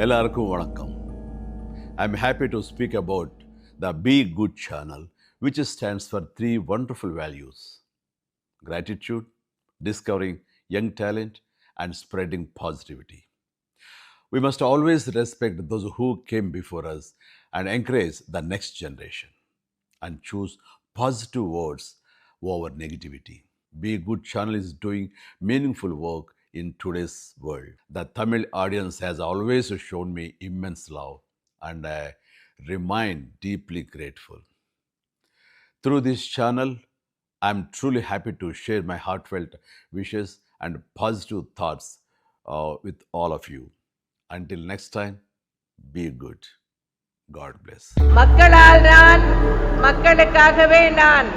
எல்லாருக்கும் வணக்கம். I'm happy to speak about the Be Good channel, which stands for three wonderful values: gratitude, discovering young talent, and spreading positivity. We must always respect those who came before us and encourage the next generation and choose positive words over negativity. Be Good channel is doing meaningful work in today's world. The Tamil audience has always shown me immense love, and I remain deeply grateful. Through this channel, I am truly happy to share my heartfelt wishes and positive thoughts with all of you. Until next time, be good. God bless. மக்களால் நான், மக்களுக்காகவே நான்.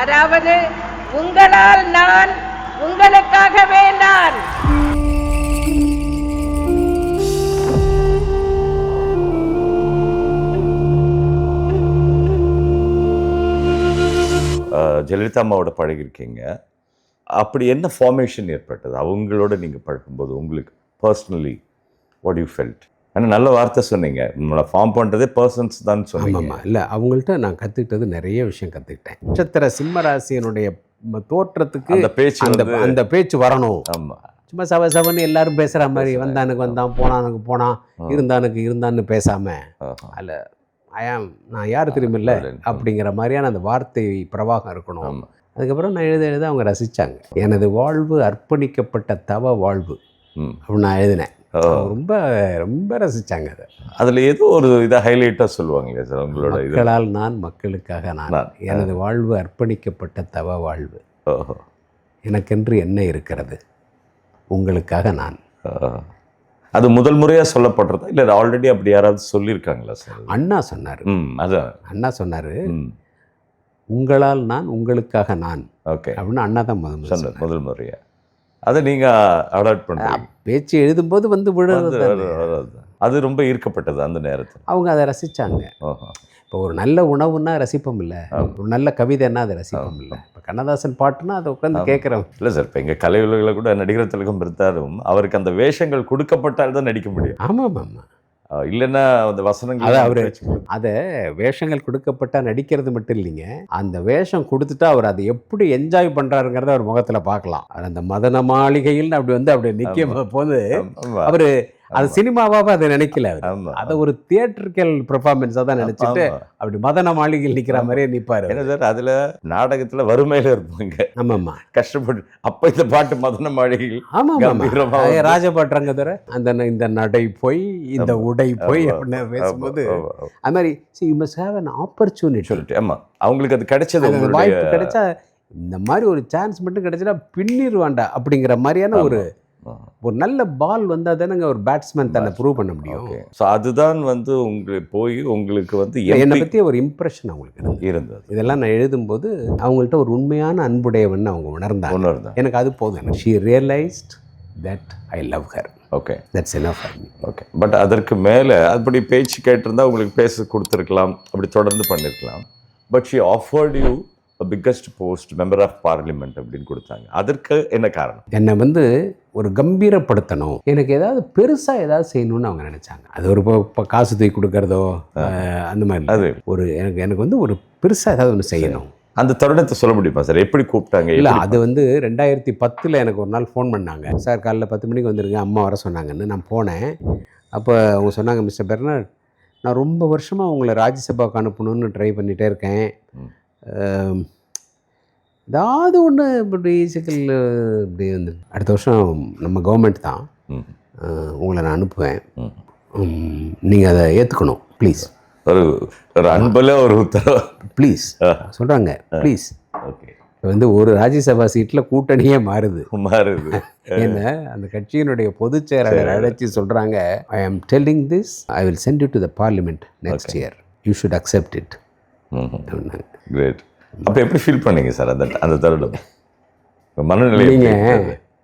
அதாவது உங்களால் நான், உங்களுக்காகவே நான். ஜெயலலிதா அம்மாவோட பழகிருக்கீங்க. அப்படி என்ன ஃபார்மேஷன் ஏற்பட்டது அவங்களோட நீங்கள் பழகும்போது? உங்களுக்கு பர்சனலி வாட் யூ ஃபெல்ட்? ஆனால் நல்ல வார்த்தை சொன்னீங்க, நம்மளை ஃபார்ம் பண்ணுறதே பர்சன்ஸ் தான் சொன்னீங்க. ஆமாம், இல்லை அவங்கள்ட்ட நான் கற்றுக்கிட்டது நிறைய விஷயம் கற்றுக்கிட்டேன். நட்சத்திர சிம்மராசியனுடைய தோற்றத்துக்கு அந்த பேச்சு வரணும். ஆமாம், சும்மா சவன்னு எல்லாரும் பேசுகிற மாதிரி வந்தானுக்கு வந்தான், போனானுக்கு போனான், இருந்தான்னு பேசாமல் அதில் நான் யார் தெரியுமில்ல அப்படிங்கிற மாதிரியான அந்த வார்த்தை பிரவாகம் இருக்கணும். அதுக்கப்புறம் நான் எழுத அவங்க ரசித்தாங்க. எனது வாழ்வு அர்ப்பணிக்கப்பட்ட தவ வாழ்வு அப்படின்னு நான் எழுதினேன். ரொம்ப ரொம்ப ரசித்தாங்க அதை. அதில் ஏதோ ஒரு இதை ஹைலைட்டாக சொல்லுவாங்க சார் உங்களோட. மக்களால் நான், மக்களுக்காக நான். எனது வாழ்வு அர்ப்பணிக்கப்பட்ட தவ வாழ்வு. எனக்கென்று என்ன இருக்கிறது, உங்களுக்காக நான். அது முதல் முறையாக சொல்லப்படுறதா இல்லை ஆல்ரெடி அப்படி யாராவது சொல்லியிருக்காங்களா சார்? அண்ணா சொன்னார். அதான் அண்ணா சொன்னார், உங்களால் நான், உங்களுக்காக நான். ஓகே அப்படின்னு அண்ணா தான் முதல் முறையாக அதை நீங்கள் அடாப்ட் பண்ணுறீங்க. பேச்சு எழுதும்போது விழுறது அது ரொம்ப ஈர்க்கப்பட்டது அந்த நேரத்தில். அவங்க அதை ரசித்தாங்க. இப்போ ஒரு நல்ல உணவுன்னா ரசிப்போம் இல்லை, ஒரு நல்ல கவிதைன்னா அதை ரசிப்போம் இல்லை. இப்போ கண்ணதாசன் பாட்டுன்னா அதை உட்காந்து கேட்குறோம் இல்லை சார். இப்போ எங்கள் கலை உலகில் கூட நடிகர் திலகம் இருந்தாலும் அவருக்கு அந்த வேஷங்கள் கொடுக்கப்பட்டால் தான் நடிக்க முடியும். ஆமாம் ஆமாம், இல்லைன்னா அந்த வசனங்கள் அதை வேஷங்கள் கொடுக்கப்பட்டா நடிக்கிறது மட்டும் இல்லைங்க, அந்த வேஷம் கொடுத்துட்டா அவர் அதை எப்படி என்ஜாய் பண்ணுறாருங்கிறத அவர் முகத்தில் பார்க்கலாம். அந்த மதன மாளிகையில் அப்படி நிற்க போது அவர் அது சினிமாவாக அதை நினைக்கல. அதை ஒரு தியேட்டரிக்கல் பெர்ஃபார்மன்ஸாக தான் நினைச்சிட்டு அப்படி மதன மாளிகையில் நிற்கிற மாதிரியே நிற்பாரு. என்ன சார், அதில் நாடகத்தில் வறுமையில் இருப்பாங்க. ஆமாம்மா, கஷ்டப்பட்டு அப்போ இந்த பாட்டு மதன மாளிகையில். ஆமாம், ராஜபாட்டுறாங்க தவிர இந்த நடை போய் இந்த உடை போய் அப்படின்னு பேசும்போது அது மாதிரி you must have an opportunity சொல்லிட்டு. ஆமாம், அவங்களுக்கு அது கிடைச்சது, வாய்ப்பு கிடைச்சா இந்த மாதிரி ஒரு சான்ஸ் மட்டும் கிடைச்சா பின்னிடுவாண்டா அப்படிங்கிற மாதிரியான ஒரு நல்ல பால் வந்தால் தானேங்க ஒரு பேட்ஸ்மேன் தன்னை ப்ரூவ் பண்ண முடியும். ஸோ அதுதான் உங்களுக்கு போய் உங்களுக்கு என்னை பற்றி ஒரு இம்ப்ரெஷன் அவங்களுக்கு இருந்தது. இதெல்லாம் நான் எழுதும்போது அவங்கள்ட்ட ஒரு உண்மையான அன்புடையவன் அவங்க உணர்ந்தாங்க. எனக்கு அது போதும். She realized that I love her. Okay, that's enough for me. Okay, but அதற்கு மேலே அப்படி பேச்சு கேட்டிருந்தா உங்களுக்கு பேச கொடுத்துருக்கலாம், அப்படி தொடர்ந்து பண்ணியிருக்கலாம். But she offered you biggest post member of parliament அப்படின்னு கொடுத்தாங்க. அதற்கு என்ன காரணம்? என்னை ஒரு கம்பீரப்படுத்தணும், எனக்கு ஏதாவது பெருசாக ஏதாவது செய்யணும்னு அவங்க நினச்சாங்க. அது ஒரு இப்போ காசு தூக்கி கொடுக்கறதோ அந்த மாதிரி அது ஒரு எனக்கு ஒரு பெருசாக ஏதாவது ஒன்று செய்யணும். அந்த தருணத்தை சொல்ல முடியுமா சார்? எப்படி கூப்பிட்டாங்க? இல்லை, அது 2010 எனக்கு ஒரு நாள் ஃபோன் பண்ணாங்க. சார் காலைல 10 மணிக்கு வந்துருங்க, அம்மா வர சொன்னாங்கன்னு. நான் போனேன். அப்போ அவங்க சொன்னாங்க, மிஸ்டர் பெர்னார்ட், நான் ரொம்ப வருஷமாக உங்களை ராஜ்யசபாவுக்கு அனுப்பணும்னு ட்ரை பண்ணிகிட்டே இருக்கேன். ஏதாவது ஒன்று இப்படி சிக்கல் இப்படி வந்து அடுத்த வருஷம் நம்ம கவர்மெண்ட் தான், உங்களை நான் அனுப்புவேன், நீங்கள் அதை ஏற்றுக்கணும் ப்ளீஸ். ஒரு அன்பில் ஒரு உத்தரவு ப்ளீஸ் சொல்கிறாங்க. ப்ளீஸ். ஓகே, ஒரு ராஜ்யசபா சீட்டில் கூட்டணியே மாறுது. ஏன்னா அந்த கட்சியினுடைய பொதுச் செயலாளர் அழைச்சி சொல்கிறாங்க, I am telling this, I will send you to the parliament next year, you should accept it. Great. அப்போ எப்படி ஃபீல் பண்ணீங்க சார் அந்த தருணம் மனநிலை?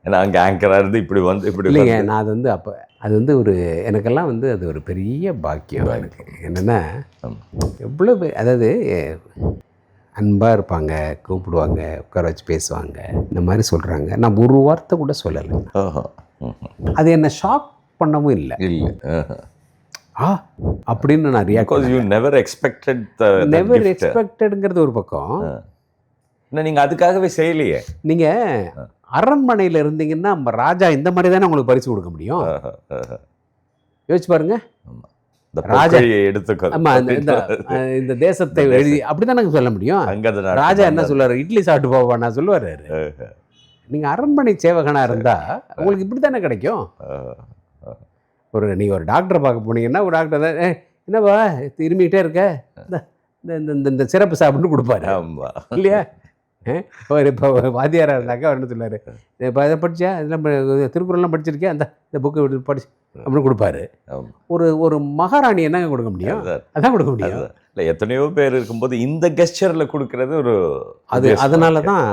ஏன்னா அங்கே ஆங்கராக இருந்து இப்படி இல்லைங்க, நான் அது அப்போ அது ஒரு எனக்கெல்லாம் அது ஒரு பெரிய பாக்கியம். எனக்கு என்னென்னா எவ்வளோ அதாவது அன்பாக இருப்பாங்க, கூப்பிடுவாங்க, உட்கார வச்சு பேசுவாங்க, இந்த மாதிரி சொல்கிறாங்க. நான் ஒரு வார்த்தை கூட சொல்லலை. அது என்னை ஷாக் பண்ணவும் இல்லை. அப்படின்னு நான் react you never expected never எக்ஸ்பெக்டடுங்கிறது ஒரு பக்கம். நீங்கள் அதுக்காகவே செய்யலையே. நீங்கள் அரண்மனையில் இருந்தீங்கன்னா ராஜா இந்த மாதிரி தானே உங்களுக்கு பரிசு கொடுக்க முடியும். யோசிச்சு பாருங்க, ராஜா எடுத்துக்கோ, ஆமா, இந்த தேசத்தை எழுதி அப்படிதான் சொல்ல முடியும். ராஜா என்ன சொல்லுவாரு, இட்லி சாப்பிட்டு போவானா சொல்லுவாரு. நீங்க அரண்மனை சேவகனா இருந்தா உங்களுக்கு இப்படி தானே கிடைக்கும். நீங்க ஒரு டாக்டரை பார்க்க போனீங்கன்னா ஒரு டாக்டர் தான் என்னவா இருமிக்கிட்டே இருக்க, இந்த சிறப்பு சாப்பிட்டு கொடுப்பாரு இல்லையா. இப்போ வாத்தியாராக இருந்தாக்கா அவர் என்ன சொல்லார், இப்போ அதை படித்தா இதெல்லாம் திருக்குறள்லாம் படிச்சிருக்கேன், இந்த புக்கு படிச்சு அப்படின்னு கொடுப்பாரு. ஒரு மகாராணி என்னங்க கொடுக்க முடியும், அதான் கொடுக்க முடியும். இல்லை, எத்தனையோ பேர் இருக்கும்போது இந்த கெஸ்டரில் கொடுக்கறது ஒரு அதனால தான்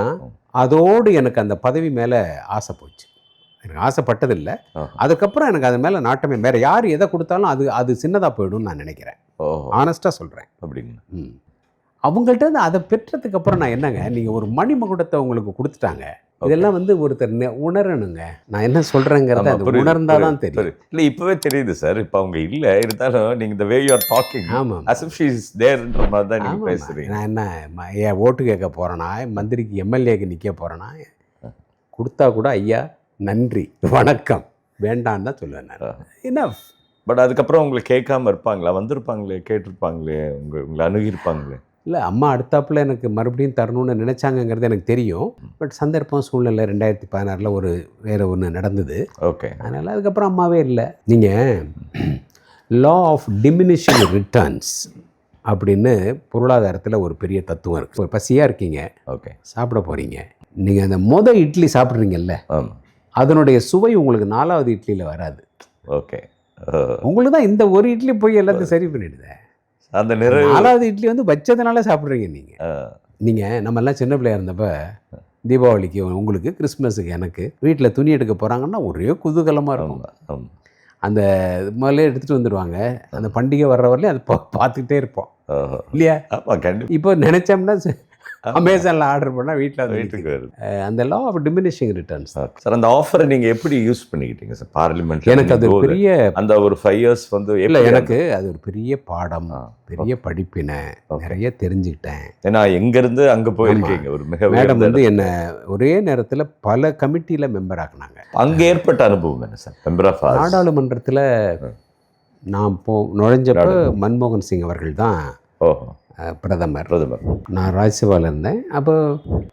அதோடு எனக்கு அந்த பதவி மேலே ஆசை போச்சு. எனக்கு ஆசைப்பட்டதில்லை. அதுக்கப்புறம் எனக்கு அது மேலே நாட்டமே, வேறு யார் எதை கொடுத்தாலும் அது சின்னதாக போயிடும்னு நான் நினைக்கிறேன். ஆனஸ்ட்டாக சொல்கிறேன். அப்படிங்க. அவங்கள்ட்ட அதை பெற்றதுக்கு அப்புறம் நான் என்னங்க, நீங்கள் ஒரு மணிமகுடத்தை உங்களுக்கு கொடுத்துட்டாங்க, இதெல்லாம் ஒருத்தர் உணரணுங்க. நான் என்ன சொல்கிறேங்கிறத அது உணர்ந்தால் தான் தெரியும். இல்லை, இப்போவே தெரியுது சார். இப்போ அவங்க இல்லை இருந்தாலும் நீங்கள் இந்த வே யூ ஆர் டாக்கிங், ஆமாம், as if she is thereன்ற மாதிரி தான் நீங்கள் பேசுகிறீங்க. நான் என்ன ஏன் ஓட்டு கேட்க போகிறேன்னா, மந்திரிக்கு எம்எல்ஏக்கு நிற்க போகிறேன்னா, கொடுத்தா கூட ஐயா நன்றி வணக்கம் வேண்டான்னு தான் சொல்லுவேன் நான். என்ன பட் அதுக்கப்புறம் உங்களை கேட்காம இருப்பாங்களா? வந்திருப்பாங்களே, கேட்டிருப்பாங்களே, உங்களை அணுகியிருப்பாங்களே? இல்லை, அம்மா அடுத்தாப்புல எனக்கு மறுபடியும் தரணும்னு நினச்சாங்கங்கிறது எனக்கு தெரியும். பட் சந்தர்ப்பம் சூழ்நிலை 2016 வேறு ஒன்று நடந்தது. ஓகே. அதனால் அதுக்கப்புறம் அம்மாவே இல்லை. நீங்கள் லா ஆஃப் டிமினிஷிங் ரிட்டர்ன்ஸ் அப்படின்னு பொருளாதாரத்தில் ஒரு பெரிய தத்துவம் இருக்குது. ஒரு பசியாக இருக்கீங்க, ஓகே, சாப்பிட போகிறீங்க, நீங்கள் அந்த இட்லி சாப்பிட்றீங்கல்ல, அதனுடைய சுவை உங்களுக்கு 4வது இட்லியில் வராது. ஓகே. உங்களுக்கு தான் இந்த ஒரு இட்லி போய் எல்லாத்தையும் சரி பண்ணிடுது. அந்த 4வது இட்லி வச்சதுனால சாப்பிட்றீங்க. நீங்கள் நம்மெல்லாம் சின்ன பிள்ளையா இருந்தப்ப தீபாவளிக்கு உங்களுக்கு, கிறிஸ்மஸுக்கு எனக்கு, வீட்டில் துணி எடுக்க போகிறாங்கன்னா ஒரே குதூகலமாக இருக்கும். அந்த முதல்ல எடுத்துகிட்டு வந்துடுவாங்க. அந்த பண்டிகை வர்ற வரலையும் அதை பார்த்துக்கிட்டே இருப்போம் இல்லையா. இப்போ நினச்சோம்னா அமேசானில் ஆர்டர் பண்ணால் வீட்டுக்கு வருது. அந்த law of diminishing returns. Sir, அந்த ஆஃபரை நீங்கள் எப்படி யூஸ் பண்ணிக்கிட்டீங்க சார் பார்லிமெண்ட்? எனக்கு அது பெரிய அந்த ஒரு 5 years இல்லை, எனக்கு அது ஒரு பெரிய பாடம், பெரிய படிப்பினை, நிறைய தெரிஞ்சுக்கிட்டேன். ஏன்னா எங்கேருந்து அங்கே போயிருக்கீங்க. ஒரு மேடம் என்ன ஒரே நேரத்தில் பல கமிட்டியில் மெம்பர் ஆக்குனாங்க. அங்கே ஏற்பட்ட அனுபவம் என்ன சார்? மெம்பர் ஆஃப் நாடாளுமன்றத்தில் நான் நுழைஞ்சப்போ மன்மோகன் சிங் அவர்கள் தான் பிரதமர். நான் ராஜ்யசபாவில் இருந்தேன். அப்போ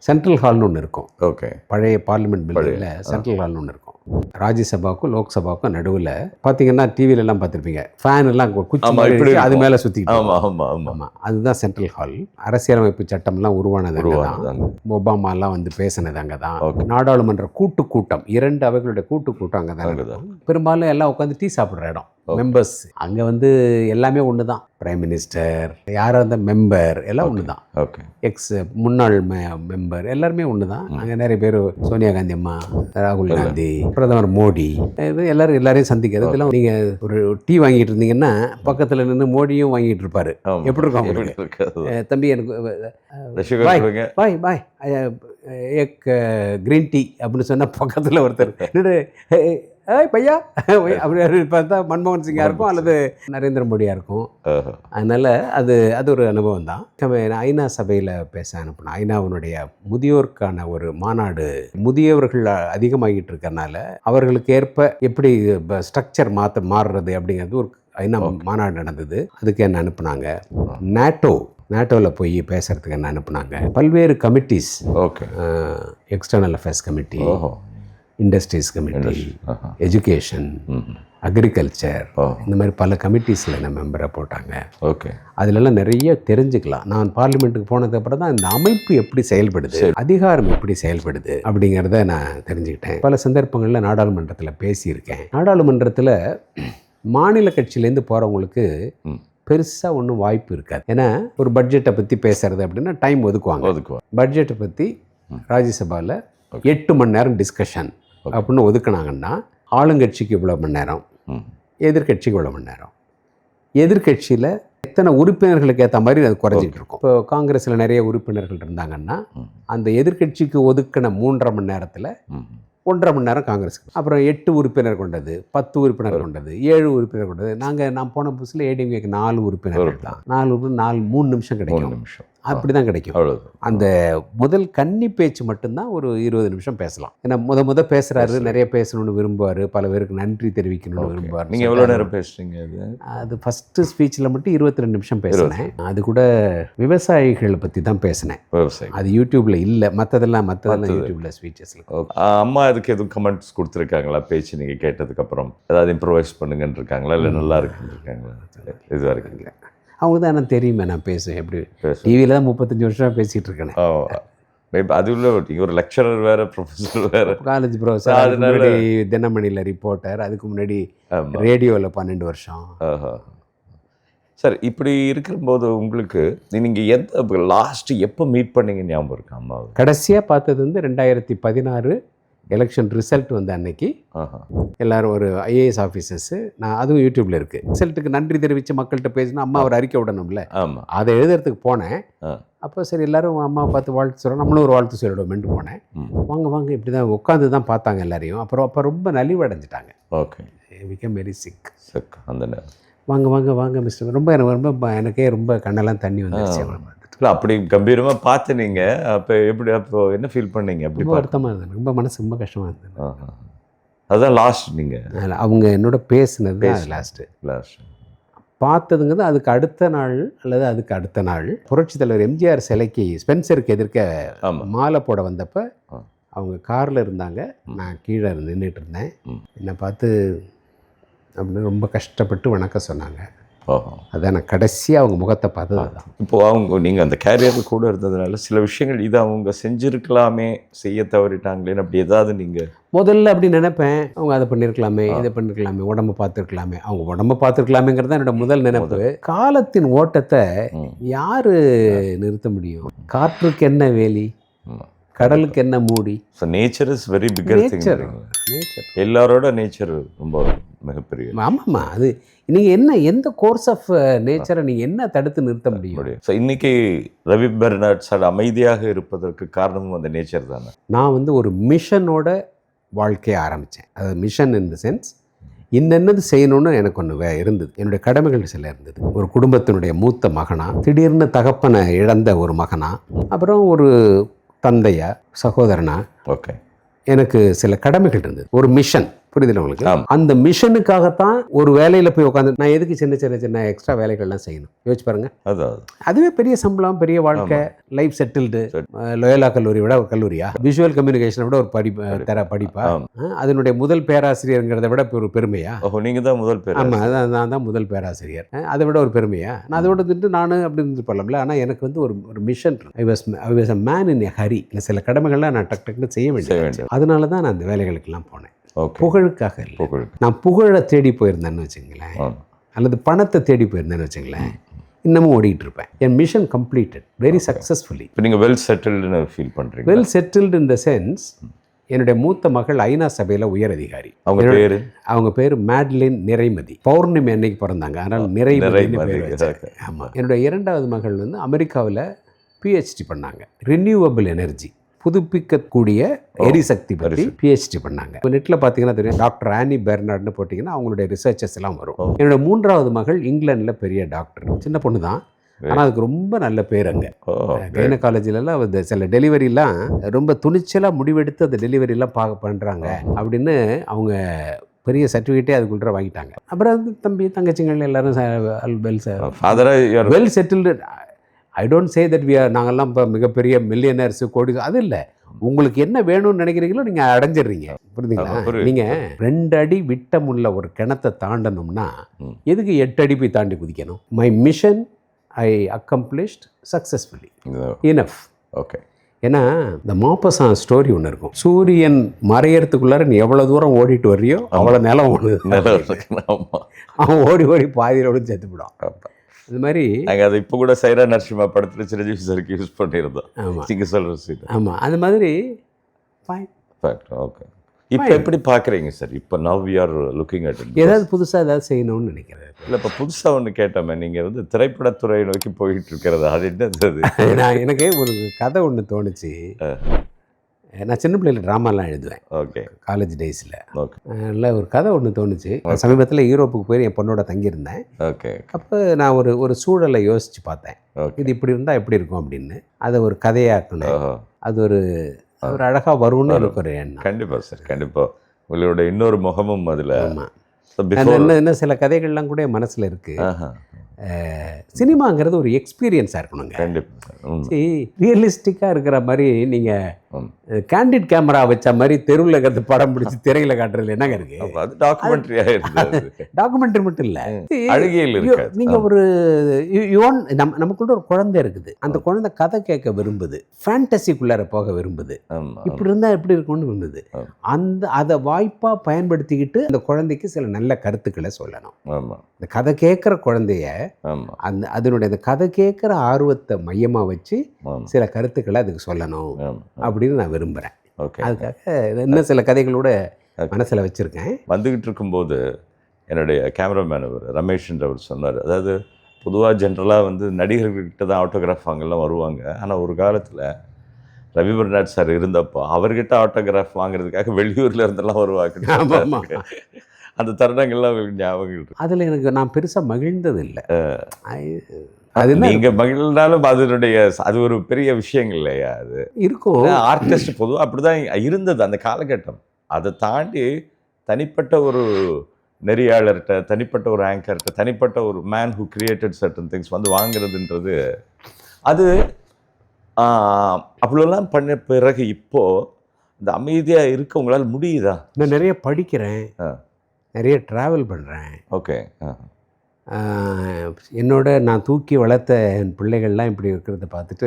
சென்ட்ரல் ஹால்னு ஒன்று இருக்கும். ஓகே. பழைய பார்லிமெண்ட் பில்டிங்கில் சென்ட்ரல் ஹால்னு ஒன்று இருக்கும். ராஜ்யசபாவுக்கும் லோக்சபாவுக்கும் நடுவில் பார்த்தீங்கன்னா டிவிலெல்லாம் பார்த்துருப்பீங்க, ஃபேன் எல்லாம் குச்சி அது மேலே சுற்றி. ஆமாம், அதுதான் சென்ட்ரல் ஹால். அரசியலமைப்பு சட்டம்லாம் உருவானது அங்கே தான். ஒபாமாலாம் பேசினது அங்கே தான். நாடாளுமன்ற கூட்டம் 2 அவைகளுடைய கூட்டம் அங்கே தான். பெரும்பாலும் எல்லாம் உட்காந்து டீ சாப்பிட்ற இடம். மெம்பர்ஸ் அங்கே எல்லாமே ஒன்று தான். பிரைம் மினிஸ்டர், யாராக இருந்தால் மெம்பர் எல்லாம் ஒன்று தான். ஓகே. முன்னாள் மெம்பர் எல்லாருமே ஒன்று தான். அங்கே நிறைய பேர், சோனியா காந்தி அம்மா, ராகுல் காந்தி, பிரதமர் மோடி, எல்லாரையும் சந்திக்கிறது. இதெல்லாம் நீங்கள் ஒரு டீ வாங்கிட்டு இருந்தீங்கன்னா பக்கத்தில் நின்று மோடியும் வாங்கிட்டு இருப்பாரு. எப்படி இருக்கும் தம்பி, எனக்கு பாய் பாய் ஏக் கிரீன் டீ அப்படின்னு சொன்னால் பக்கத்தில் ஒருத்தர் பையா அப்படி பார்த்தா மன்மோகன் சிங்கா இருக்கும் அல்லது நரேந்திர மோடியாக இருக்கும். அதனால் அது ஒரு அனுபவம் தான். ஐநா சபையில் பேச அனுப்பினேன். ஐநாவினுடைய முதியோருக்கான ஒரு மாநாடு. முதியவர்கள் அதிகமாகிட்டு இருக்கறனால அவர்களுக்கு ஏற்ப எப்படி ஸ்ட்ரக்சர் மாறுறது அப்படிங்கிறது ஒரு ஐநா மாநாடு நடந்தது. அதுக்கு என்ன அனுப்புனாங்க. நேட்டோவில் போய் பேசுகிறதுக்கு என்ன அனுப்புனாங்க. பல்வேறு committees, okay, external affairs committee, industries committee, education, agriculture, இந்த மாதிரி பல கமிட்டிஸில் என்ன மெம்பரை போட்டாங்க. ஓகே. அதிலெல்லாம் நிறைய தெரிஞ்சுக்கலாம். நான் பார்லிமெண்ட்டுக்கு போனதுக்கு அப்புறம் தான் இந்த அமைப்பு எப்படி செயல்படுது, அதிகாரம் எப்படி செயல்படுது அப்படிங்கிறத நான் தெரிஞ்சுக்கிட்டேன். பல சந்தர்ப்பங்களில் நாடாளுமன்றத்தில் பேசியிருக்கேன். நாடாளுமன்றத்தில் மாநில கட்சியிலேருந்து போகிறவங்களுக்கு பெருசாக ஒன்றும் வாய்ப்பு இருக்காது. ஏன்னா ஒரு பட்ஜெட்டை பற்றி பேசுறது அப்படின்னா டைம் ஒதுக்குவாங்க. பட்ஜெட்டை பற்றி ராஜ்யசபாவில் 8 மணி நேரம் டிஸ்கஷன் அப்படின்னு ஒதுக்குனாங்கன்னா ஆளுங்கட்சிக்கு இவ்வளோ மணி நேரம், எதிர்கட்சிக்கு இவ்வளோ மணி நேரம். எதிர்கட்சியில் எத்தனை உறுப்பினர்களுக்கு ஏற்ற மாதிரி அது குறைஞ்சிட்டு இருக்கும். இப்போ காங்கிரஸில் நிறைய உறுப்பினர்கள் இருந்தாங்கன்னா அந்த எதிர்கட்சிக்கு ஒதுக்கின 3.5 மணி நேரத்தில் 1.5 மணி நேரம் காங்கிரஸுக்கு. அப்புறம் 8 உறுப்பினர் கொண்டது, 10 உறுப்பினர் கொண்டது, 7 உறுப்பினர் கொண்டது. நான் போன புதுசில் ஏடிஎம்கேக்கு 4 உறுப்பினர்கள் தான். 4 உறுப்பினர் 3 நிமிஷம் கிடைக்கும். அப்படி தான் கிடைக்கும். அந்த முதல் கன்னி பேச்சு மட்டும்தான் ஒரு 20 நிமிஷம் பேசலாம். ஏன்னா முத பேசுகிறாரு, நிறைய பேசணும்னு விரும்புவார், பல பேருக்கு நன்றி தெரிவிக்கணும்னு விரும்புவார். நீங்கள் எவ்வளோ நேரம் பேசுறீங்க? அது ஃபஸ்ட்டு ஸ்பீச்சில் மட்டும் 22 நிமிஷம் பேசினேன். அது கூட விவசாயிகளை பற்றி தான் பேசினேன். அது யூடியூப்பில் இல்லை, மற்றதெல்லாம் யூடியூப்பில் ஸ்பீச்சஸில். அம்மா அதுக்கு எதுவும் கமெண்ட்ஸ் கொடுத்துருக்காங்களா? பேச்சு நீங்கள் கேட்டதுக்கப்புறம் ஏதாவது இம்ப்ரூவைஸ் பண்ணுங்கன்னு இருக்காங்களா, இல்லை நல்லா இருக்குன்னு இருக்காங்களா? இது வரைக்கும் இல்லை. அவங்க தான் எனக்கு தெரியுமே நான் பேசுவேன். எப்படி டிவியில் தான் 35 வருஷம் பேசிகிட்டு இருக்கேன். அது உள்ள ஒரு லெக்சரர் வேறு, ப்ரொஃபஸர் வேறு, காலேஜ் ப்ரொஃபஸர், அதுக்கு முன்னாடி தினமணியில் ரிப்போர்ட்டர், அதுக்கு முன்னாடி ரேடியோவில் 12 வருஷம். சார், இப்படி இருக்கும்போது உங்களுக்கு நீங்கள் எந்த லாஸ்ட்டு எப்போ மீட் பண்ணீங்க ஞாபகம் இருக்கா அம்மாவை? கடைசியாக பார்த்தது வந்து 2016 எலெக்ஷன் ரிசல்ட் வந்த அன்னைக்கு. எல்லோரும் ஒரு ஐஏஎஸ் ஆஃபீஸர்ஸு, நான் அதுவும் யூடியூப்பில் இருக்குது, ரிசல்ட்டுக்கு நன்றி தெரிவித்து மக்கள்கிட்ட பேசினா அம்மா ஒரு அறிக்கை விடணும்ல. ஆமாம், அதை எழுதுறதுக்கு போனேன். அப்போ சரி எல்லோரும் அம்மாவை பார்த்து வாழ்த்து சொல்கிறோம், நம்மளும் ஒரு வாழ்த்து சொல்லிடுவோம்னு போனேன். வாங்க இப்படி தான் உட்காந்து தான் பார்த்தாங்க எல்லாரையும். அப்போ ரொம்ப நலிவடைஞ்சிட்டாங்க. Okay, become very sick. அந்த நேரம் வாங்க மிஸ்டர், எனக்கே ரொம்ப கண்ணெல்லாம் தண்ணி வந்துருச்சு. அப்படி கம்பீரமாக பார்த்து நீங்கள் அப்போ என்ன ஃபீல் பண்ணீங்க? அப்படி ரொம்ப வருத்தமாக இருந்தது, ரொம்ப மனசு ரொம்ப கஷ்டமாக இருந்தது. அதுதான் லாஸ்ட் நீங்கள் அவங்க என்னோட பேசுனது லாஸ்ட்டு பார்த்ததுங்கிறது. அதுக்கு அடுத்த நாள் அல்லது அதுக்கு அடுத்த நாள் புரட்சித் தலைவர் எம்ஜிஆர் சிலைக்கு ஸ்பென்சருக்கு எதிர்க்க மாலை போட வந்தப்போ அவங்க காரில் இருந்தாங்க, நான் கீழே நின்றுட்டு இருந்தேன். என்னை பார்த்து அப்படின்னு ரொம்ப கஷ்டப்பட்டு வணக்கம் சொன்னாங்க. அதான் நான் கடைசியாக அவங்க முகத்தை பார்த்தது அதுதான். இப்போது நீங்கள் அந்த கேரியரில் கூட இருந்ததுனால சில விஷயங்கள் இதை அவங்க செஞ்சுருக்கலாமே, செய்ய தவறிட்டாங்களேன்னு அப்படி ஏதாவது நீங்கள் முதல்ல அப்படி நினைப்பேன். அவங்க அதை பண்ணியிருக்கலாமே, இதை பண்ணியிருக்கலாமே, உடம்பை பார்த்துருக்கலாமே. அவங்க உடம்பை பார்த்துருக்கலாமேங்கிறது தான் என்னோட முதல் நினைப்பு. காலத்தின் ஓட்டத்தை யார் நிறுத்த முடியும்? காற்றுக்கு என்ன வேலி, கடலுக்கு என்ன மூடி? So nature is very figure thing. Nature எல்லாரோட நேச்சர் ரொம்ப மிகப்பெரிய. ஆமாம்மா, அது நீங்கள் எந்த கோர்ஸ் ஆஃப் நேச்சரை நீங்கள் என்ன தடுத்து நிறுத்த முடியும்? ஸோ இன்னைக்கு ரவி பெர்னாட் சார் அமைதியாக இருப்பதற்கு காரணமும் அந்த நேச்சர் தானே. நான் வந்து ஒரு மிஷனோட வாழ்க்கையை ஆரம்பித்தேன். அது மிஷன் இன் த சென்ஸ் என்னென்னது செய்யணும்னு எனக்கு ஒன்று இருந்தது, என்னுடைய கடமைகள் சில இருந்தது. ஒரு குடும்பத்தினுடைய மூத்த மகனா, திடீர்னு தகப்பனை இழந்த ஒரு மகனா, அப்புறம் ஒரு தந்தையா, சகோதரனா, ஓகே, எனக்கு சில கடமைகள் இருந்தது. ஒரு மிஷன், புரியுதுல உங்களுக்கு? அந்த மிஷனுக்காகத்தான் ஒரு வேலையில் போய் உட்காந்து நான் எதுக்கு சின்ன எக்ஸ்ட்ரா வேலைகள்லாம் செய்யணும்? யோசிச்சு பாருங்க. அதுவே பெரிய சம்பளம், பெரிய வாழ்க்கை, லைஃப் செட்டில்டு. லோயலா கல்லூரி விட ஒரு கல்லூரியா? விஷுவல் கம்யூனிகேஷனை விட ஒரு படிப்பா? அதனுடைய முதல் பேராசிரியருங்கிறத விட ஒரு பெருமையா? நீங்கள் தான் முதல் பேர். ஆமாம், நான் தான் முதல் பேராசிரியர். அதை விட ஒரு பெருமையா? நான் அதை விட வந்துட்டு நான் அப்படின்னு சொல்லலாம்ல. ஆனால் எனக்கு வந்து ஒரு mission. I was a man in a hurry. சில கடமைகள்லாம் நான் டக்குன்னு செய்ய வேண்டியது. அதனால தான் நான் அந்த வேலைகளுக்கெல்லாம் போனேன். புகழுக்காக இல்லை. நான் புகழை தேடி போயிருந்தேன்னு வச்சுங்களேன், அல்லது பணத்தை தேடி போயிருந்தேன்னு வச்சுங்களேன், இன்னமும் ஓடிட்டு இருப்பேன். என் மிஷன் கம்ப்ளீட்டட் வெரி சக்ஸஸ்ஃபுல்லி. இப்போ நீங்கள் வெல் செட்டில்டுன்னு ஃபீல் பண்ணுறீங்க? Well settled in the sense, என்னுடைய மூத்த மகள் ஐநா சபையில் உயர் அதிகாரி. அவங்க பேர் மேட்லின் நிறைமதி. பௌர்ணமி அன்னைக்கு பிறந்தாங்க, அதனால் நிறைமதினு பேர் வச்சாங்க. ஆமாம். என்னுடைய இரண்டாவது மகள் வந்து அமெரிக்காவில் பிஹெச்டி பண்ணாங்க. ரினியூவபிள் எனர்ஜி, புதுப்பிக்கக்கூடிய எரிசக்தி பற்றி பிஹெச்டி பண்ணாங்க. இப்போ நெட்டில் பார்த்தீங்கன்னா தெரியும், டாக்டர் ஆனி பெர்னார்ட்னு போட்டிங்கன்னா அவங்களுடைய ரிசர்ச்சஸ் எல்லாம் வரும். என்னோட மூன்றாவது மகள் இங்கிலாண்டில் பெரிய டாக்டர், சின்ன பொண்ணு தான், ஆனால் அதுக்கு ரொம்ப நல்ல பேர். அங்கே கைனகாலஜிலலாம் சில டெலிவரிலாம் ரொம்ப துணிச்சலாக முடிவெடுத்து அந்த டெலிவரிலாம் பண்ணுறாங்க அப்படின்னு அவங்க பெரிய சர்டிஃபிகேட்டே அதுக்குள்ள வாங்கிட்டாங்க. அப்புறம் தம்பி தங்கச்சிங்கள் எல்லாரும் well settled. I don't say that நாங்கள்லாம் இப்போ மிகப்பெரிய மில்லியனர்ஸு, கோடி, அது இல்லை. உங்களுக்கு என்ன வேணும்னு நினைக்கிறீங்களோ நீங்கள் அடைஞ்சிடுறீங்க, புரியுதுங்களா? நீங்கள் 2 அடி விட்டமுள்ள ஒரு கிணத்தை தாண்டணும்னா எதுக்கு 8 அடி போய் தாண்டி குதிக்கணும்? My mission I accomplished successfully enough. Okay. ஏன்னா இந்த மாப்பசான் ஸ்டோரி ஒன்று இருக்கும். சூரியன் மறையறதுக்குள்ளார நீ எவ்வளோ தூரம் ஓடிட்டு வர்றியோ அவ்வளோ நிலம் ஒன்று, அவன் ஓடி பாதியிலோடு செத்துப்பிடும். இது மாதிரி நாங்கள் அதை இப்போ கூட சைரா நரசிம்மா படத்தில் சிரஞ்சீவி சாருக்கு யூஸ் பண்ணியிருந்தோம். ஆமாம், நீங்கள் சொல்கிற சீட். ஆமாம், அது மாதிரி. ஓகே. இப்போ எப்படி பார்க்குறீங்க சார்? இப்போ now we are looking at it. ஏதாவது புதுசாக ஏதாவது செய்யணும்னு நினைக்கிறேன். இல்லை, இப்போ புதுசாக ஒன்று கேட்டோமே, நீங்கள் வந்து திரைப்படத்துறையை நோக்கி போயிட்டு இருக்கிறது, அது என்னது? எனக்கு ஒரு கதை ஒன்று தோணுச்சு. நான் சின்ன பிள்ளையில் ட்ராமாலாம் எழுதுவேன் ஓகே காலேஜ் டேஸில். ஓகே இல்லை ஒரு கதை ஒன்று தோணுச்சு. சமீபத்தில் யூரோப்புக்கு போய் என் பொண்ணோட தங்கியிருந்தேன். ஓகே அப்போ நான் ஒரு சூழலை யோசித்து பார்த்தேன். ஓகே இது இப்படி இருந்தால் எப்படி இருக்கும் அப்படின்னு. அதை ஒரு கதையாக்குனேன். ஓஹோ அது ஒரு அழகாக வரும்னு எனக்கு ஒரு எண்ணம். கண்டிப்பாக சார், கண்டிப்பாக உங்களோட இன்னொரு முகமும் அதில். ஆமாம். இன்னும் சில கதைகள்லாம் கூட என் மனசில் இருக்குது. சினிமாங்கிறது ஒரு எக்ஸ்பீரியன்ஸாக இருக்கணுங்க. கண்டிப்பாக ரியலிஸ்டிக்காக இருக்கிற மாதிரி நீங்கள் கேண்டிட் கேமரா வச்ச மாதிரி தெருவில் இருக்கிறது படம் பிடிச்சி திரையில் காட்டுறதுல என்னங்க இருக்கு? அது டாக்குமெண்ட்ரியாக இருந்தது. டாக்குமெண்ட்ரி மட்டும் இல்லை, அழுகையில் இருக்காது. நீங்கள் ஒரு நமக்குள்ள ஒரு குழந்தை இருக்குது. அந்த குழந்தை கதை கேட்க விரும்புது, ஃபேண்டசிக்குள்ளார போக விரும்புது. இப்படி இருந்தால் எப்படி இருக்கும்னு விரும்புது. அதை வாய்ப்பாக பயன்படுத்திக்கிட்டு அந்த குழந்தைக்கு சில நல்ல கருத்துக்களை சொல்லணும். இந்த கதை கேட்குற குழந்தைய அதனுடைய அந்த கதை கேட்குற ஆர்வத்தை மையமாக வச்சு சில கருத்துக்களை அதுக்கு சொல்லணும் அப்படின்னு நான் விரும்புகிறேன். அதுக்காக இன்னும் சில கதைகளோட மனசில் வச்சுருக்கேன். வந்துக்கிட்டு இருக்கும்போது என்னுடைய கேமராமேன் அவர் ரமேஷ்ன்றவர் சொன்னார், அதாவது பொதுவாக ஜென்ரலாக வந்து நடிகர்கள்கிட்ட தான் ஆட்டோகிராஃப் வாங்கலாம் வருவாங்க. ஆனால் ஒரு காலத்தில் ரவி பர்னாட் சார் இருந்தப்போ அவர்கிட்ட ஆட்டோகிராஃப் வாங்குறதுக்காக வெளியூரில் இருந்தெல்லாம் வருவாங்க. அந்த தருணங்கள்லாம் ஞாபகம் இருக்கு. அதில் எனக்கு நான் பெருசாக மகிழ்ந்தது இல்லை. அது நீங்கள் மகிழ்ந்தாலும் அதனுடைய அது ஒரு பெரிய விஷயங்கள் இல்லையா? அது இருக்கும். ஆர்டிஸ்ட் பொதுவாக அப்படி தான் இருந்தது அந்த காலகட்டம். அதை தாண்டி தனிப்பட்ட ஒரு நெறியாளர்கிட்ட, தனிப்பட்ட ஒரு ஆங்கர்கிட்ட, தனிப்பட்ட ஒரு man who created certain things வந்து வாங்குறதுன்றது அது அவ்வளோலாம் பண்ண பிறகு இப்போது இந்த அமைதியாக இருக்க உங்களால் முடியுதா? நான் நிறைய படிக்கிறேன், நிறைய ட்ராவல் பண்ணுறேன். ஓகே. என்னோட நான் தூக்கி வளர்த்த என் பிள்ளைகள்லாம் இப்படி இருக்கிறத பார்த்துட்டு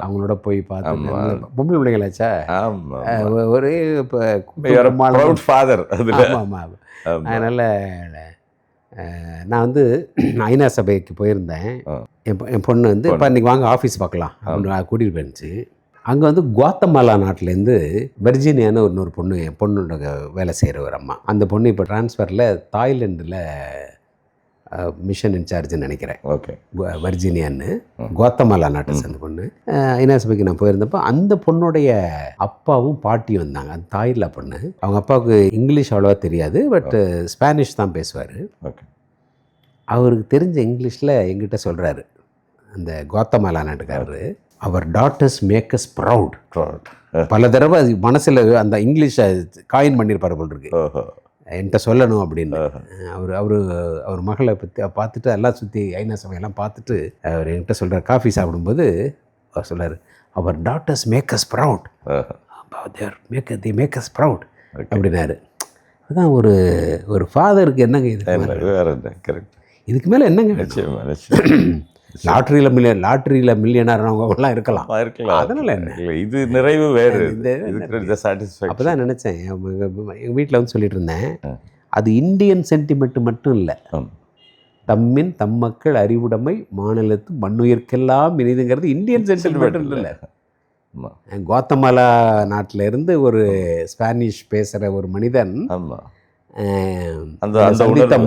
அவங்களோட போய் பார்த்துட்டு, பொம்பளை பிள்ளைகளாச்சா ஒரே இப்போ ஃபாதர். ஆமாம். அதனால் நான் வந்து ஐநா சபைக்கு போயிருந்தேன். என் பொண்ணு வந்து இப்போ இன்றைக்கி வாங்க ஆஃபீஸ் பார்க்கலாம் அப்படின்னு கூட்டிகிட்டு போயிருந்துச்சு. அங்கே வந்து குவாத்தமாலா நாட்டிலேருந்து வெர்ஜீனியான்னு இன்னொரு பொண்ணு, என் பொண்ணோட வேலை செய்கிற ஒரு அம்மா. அந்த பொண்ணு இப்போ ட்ரான்ஸ்ஃபரில் தாய்லாண்டில் மிஷன் இன்சார்ஜ்னு நினைக்கிறேன். ஓகே. வர்ஜீனியான்னு குவாத்தமாலா நாட்டை சேர்ந்த பொண்ணு. ஐநா சபைக்கு நான் போயிருந்தப்போ அந்த பொண்ணுடைய அப்பாவும் பாட்டியும் வந்தாங்க. அந்த தாயில்லா பொண்ணு. அவங்க அப்பாவுக்கு இங்கிலீஷ் அவ்வளோவா தெரியாது, பட் ஸ்பானிஷ் தான் பேசுவார். ஓகே. அவருக்கு தெரிஞ்ச இங்கிலீஷில் எங்கிட்ட சொல்கிறாரு அந்த குவாத்தமாலா நாட்டுக்காரரு, அவர் டாட்டர்ஸ் மேக் அஸ் ப்ரவுட். பல தடவை மனசில் அந்த இங்கிலீஷை காயின் பண்ணியிருப்பார் போல் இருக்கு, என்கிட்ட சொல்லணும் அப்படின்னு. அவர் மகளை பற்றி பார்த்துட்டு எல்லாம் சுற்றி ஐநா சபையெல்லாம் பார்த்துட்டு அவர் என்கிட்ட சொல்கிறார், காஃபி சாப்பிடும்போது அவர் சொல்கிறார், அவர் டாட்டர்ஸ் மேக் அஸ் ப்ரவுட், தி மேக் அஸ் ப்ரவுட் அப்படின்னாரு. அதுதான் ஒரு ஃபாதருக்கு என்னங்க இது? கரெக்ட். இதுக்கு மேலே என்னங்க? லாட்ரியில் மில்லியனாகிறவங்கலாம் இருக்கலாம். அதனால் என்ன, இது நிறைவு வேறு. அப்போ தான் நினச்சேன், எங்கள் வீட்டில் வந்து சொல்லிட்டு இருந்தேன், அது இந்தியன் சென்டிமெண்ட் மட்டும் இல்லை, தம்மின் தம் மக்கள் அறிவுடைமை மாநிலத்து மண்ணுயிர்க்கெல்லாம் இனிதுங்கிறது இந்தியன் சென்டிமெண்ட் இல்லை. குவாத்தமாலா நாட்டில் இருந்து ஒரு ஸ்பானிஷ் பேசுகிற ஒரு மனிதன்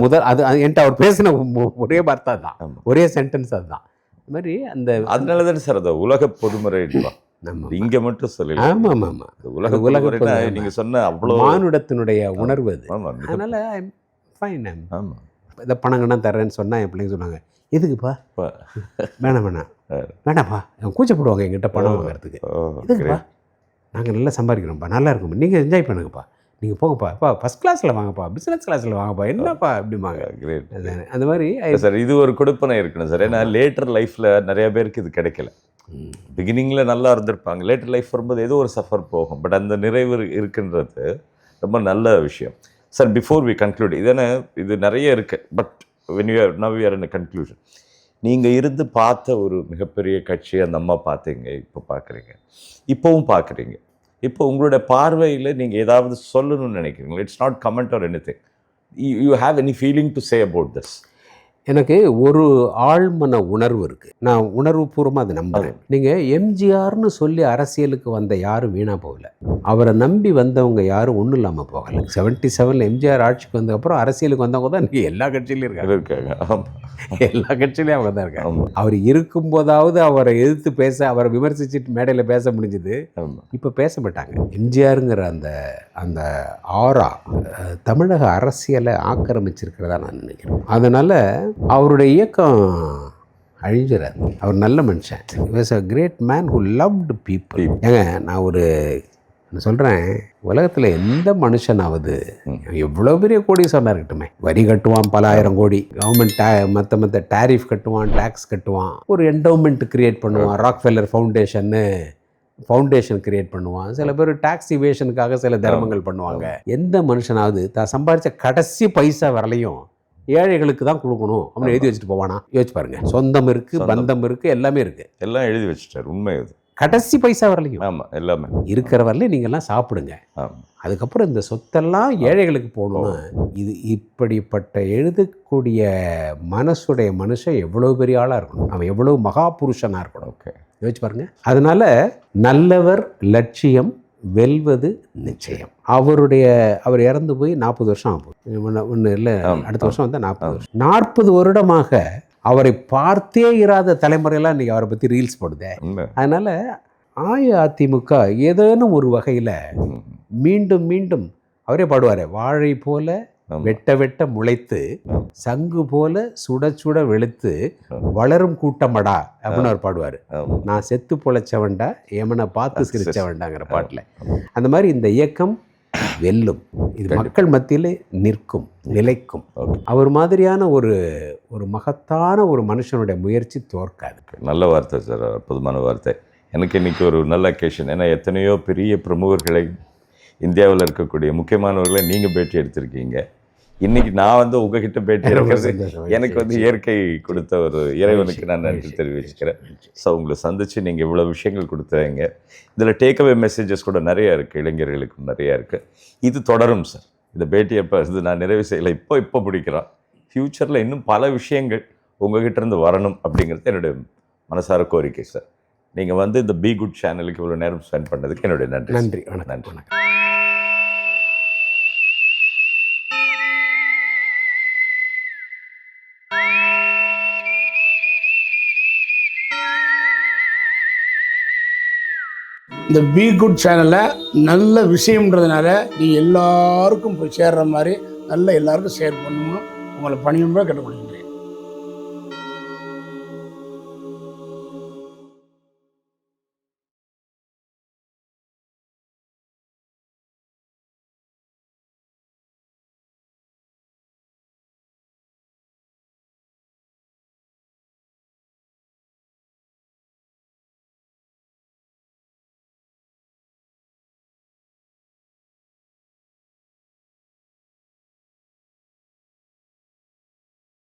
முதல் அது என்கிட்ட அவர் பேசின ஒரே வார்த்தை தான், ஒரே சென்டென்ஸ் அதுதான். அது மாதிரி அதனால தானே சார் அதை உலக பொதுமுறை இங்கே மட்டும் சொல்லலாம். ஆமாம் ஆமாம், உலக நீங்கள் சொன்ன அவ்வளோ மானுடத்தினுடைய உணர்வு அது. அதனால் ஃபைன். ஆமாம். இதை பணங்கண்ணா தர்றேன்னு சொன்னால் என் பிள்ளைங்க சொன்னாங்க, எதுக்குப்பா? வேணாப்பா, கூச்சப்படுவாங்க எங்கிட்ட பணம் வாங்குறதுக்கு. எதுக்குப்பா? நாங்கள் நல்லா சம்பாதிக்கிறோம்ப்பா, நல்லா இருக்கும்ப்பா, நீங்கள் என்ஜாய் பண்ணுங்கப்பா, நீங்கள் போங்கப்பா, ஃபஸ்ட் கிளாஸில் வாங்கப்பா, பிஸ்னஸ் கிளாஸில் வாங்கப்பா, என்னப்பா அப்படிம்பாங்க. அந்த மாதிரி சார் இது ஒரு கொடுப்பனை இருக்கணும் சார். ஏன்னா லேட்டர் லைஃப்பில் நிறைய பேருக்கு இது கிடைக்கல. பிகினிங்கில் நல்லா இருந்திருப்பாங்க, லேட்டர் லைஃப் வரும்போது ஏதோ ஒரு சஃபர் போகும். பட் அந்த நிறைவு இருக்குன்றது ரொம்ப நல்ல விஷயம் சார். பிஃபோர் வி கன்க்ளூட், இது நிறைய இருக்குது, but when you are now you are in conclusion, நீங்கள் இருந்து பார்த்த ஒரு மிகப்பெரிய கட்சி அந்த அம்மா பார்த்தீங்க, இப்போ பார்க்குறீங்க, இப்போவும் பார்க்குறீங்க. இப்போ உங்களோட பார்வையில் நீங்கள் ஏதாவது சொல்லணும்னு நினைக்கிறீங்களா? It's not comment or anything. You have any feeling to say about this? எனக்கு ஒரு ஆழ்மன உணர்வு இருக்குது. நான் உணர்வு பூர்வமாக அதை நம்புறேன். நீங்கள் எம்ஜிஆர்னு சொல்லி அரசியலுக்கு வந்த யாரும் வீணாக போகல. அவரை நம்பி வந்தவங்க யாரும் ஒன்றும் இல்லாமல் போகலை. 77 எம்ஜிஆர் ஆட்சிக்கு வந்ததுக்கப்புறம் அரசியலுக்கு வந்தவங்க தான் இன்றைக்கி எல்லா கட்சியிலையும் இருக்காங்க. எல்லா கட்சியிலையும் அவங்க தான் இருக்காங்க. அவர் இருக்கும்போதாவது அவரை எதிர்த்து பேச, அவரை விமர்சிச்சுட்டு மேடையில் பேச முடிஞ்சுது. இப்போ பேச மாட்டாங்க. எம்ஜிஆருங்கிற அந்த ஆரா தமிழக அரசியலை ஆக்கிரமிச்சிருக்கிறதா நான் நினைக்கிறேன். அதனால் அவருடைய இயக்கம் அழிஞ்சிடாது. அவர் நல்ல மனுஷன். he was a great man who loved people. ஏங்க நான் சொல்கிறேன், உலகத்தில் எந்த மனுஷனாவது எவ்வளோ பெரிய கோடீஸ்வரனாக இருக்கட்டுமே, வரி கட்டுவான் பல ஆயிரம் கோடி, கவர்மெண்ட் மற்ற டேரிஃப் கட்டுவான், டேக்ஸ் கட்டுவான், ஒரு என்டோமெண்ட் கிரியேட் பண்ணுவான், ராக்ஃபெல்லர் ஃபவுண்டேஷன் கிரியேட் பண்ணுவான், சில பேர் டாக்ஸ் இவேஷனுக்காக சில தர்மங்கள் பண்ணுவாங்க. எந்த மனுஷனாவது தான் சம்பாதிச்ச கடைசி பைசா வரலையும் ஏழைகளுக்கு தான் கொடுக்கணும் அப்படின்னு எழுதி வச்சுட்டு போவானா? யோசிச்சு பாருங்க. சொந்தம் இருக்கு, பந்தம் இருக்கு, எல்லாமே இருக்கு, எல்லாம் எழுதி வச்சுட்டார். உண்மை அது. கடைசி பைசா வரலையும். ஆமாம், எல்லாமே இருக்கிற வரலையும் நீங்கள்லாம் சாப்பிடுங்க, அதுக்கப்புறம் இந்த சொத்தெல்லாம் ஏழைகளுக்கு போகணும்னா, இது இப்படிப்பட்ட எழுதக்கூடிய மனசுடைய மனுஷன் எவ்வளோ பெரிய ஆளாக இருக்கணும், அவன் எவ்வளோ மகா புருஷனாக இருக்கணும். ஓகே, யோசிச்சு பாருங்க. அதனால நல்லவர் லட்சியம் வெல்வது நிச்சயம். அவர் இறந்து போய் 40 வருஷம் ஆகும். ஒன்று இல்லை, அடுத்த வருஷம் வந்து 40 வருஷம். 40 வருடமாக அவரை பார்த்தே இராத தலைமுறையெல்லாம் இன்றைக்கி அவரை பற்றி ரீல்ஸ் போடுதே. அதனால் அஇஅதிமுக ஏதேனும் ஒரு வகையில் மீண்டும் மீண்டும் அவரே பாடுவார், வாழை போல வெட்ட வெட்ட முளைத்து சங்கு போல சுட சுட வெளுத்து வளரும் கூட்டமடா அப்படின்னு அவர் பாடுவார். நான் செத்து பொழைச்சவன்டா, எமனை பார்த்து சிரிச்சவன்டாங்கிற பாட்டில். அந்த மாதிரி இந்த இயக்கம் வெல்லும், இது மக்கள் மத்தியில் நிற்கும், நிலைக்கும். அவர் மாதிரியான ஒரு மகத்தான ஒரு மனுஷனுடைய முயற்சி தோற்காது. நல்ல வார்த்தை சார், அற்புதமான வார்த்தை. எனக்கு இன்றைக்கி ஒரு நல்ல அக்கேஷன். ஏன்னா எத்தனையோ பெரிய பிரமுகர்களை, இந்தியாவில் இருக்கக்கூடிய முக்கியமானவர்களை நீங்கள் பேட்டி எடுத்திருக்கீங்க. இன்றைக்கி நான் வந்து உங்ககிட்ட பேட்டி எடுக்கிறது எனக்கு வந்து இயற்கை கொடுத்த ஒரு இறைவனுக்கு நான் நன்றி தெரிவிச்சுக்கிறேன். ஸோ உங்களை சந்தித்து நீங்கள் இவ்வளோ விஷயங்கள் கொடுத்துறீங்க. இதில் டேக்அவே மெசேஜஸ் கூட நிறையா இருக்குது, இளைஞர்களுக்கும் நிறையா இருக்குது. இது தொடரும் சார். இந்த பேட்டி எப்போ இது நான் நிறைவு செய்யலை, இப்போ பிடிக்கிறோம். ஃப்யூச்சரில் இன்னும் பல விஷயங்கள் உங்ககிட்ட இருந்து வரணும் அப்படிங்கிறது என்னுடைய மனசார கோரிக்கை சார். நீங்கள் வந்து இந்த பி குட் சேனலுக்கு இவ்வளோ நேரம் ஸ்பெண்ட் பண்ணதுக்கு என்னுடைய நன்றி. நன்றி, வணக்கம். இந்த பி குட் சேனலில் நல்ல விஷயம்ன்றதுனால நீ எல்லாருக்கும் போய் சேர்ற மாதிரி நல்ல எல்லாருக்கும் ஷேர் பண்ணணும்னு உங்களை பணியும்போது கேட்டுக்கொள்கிறேன்.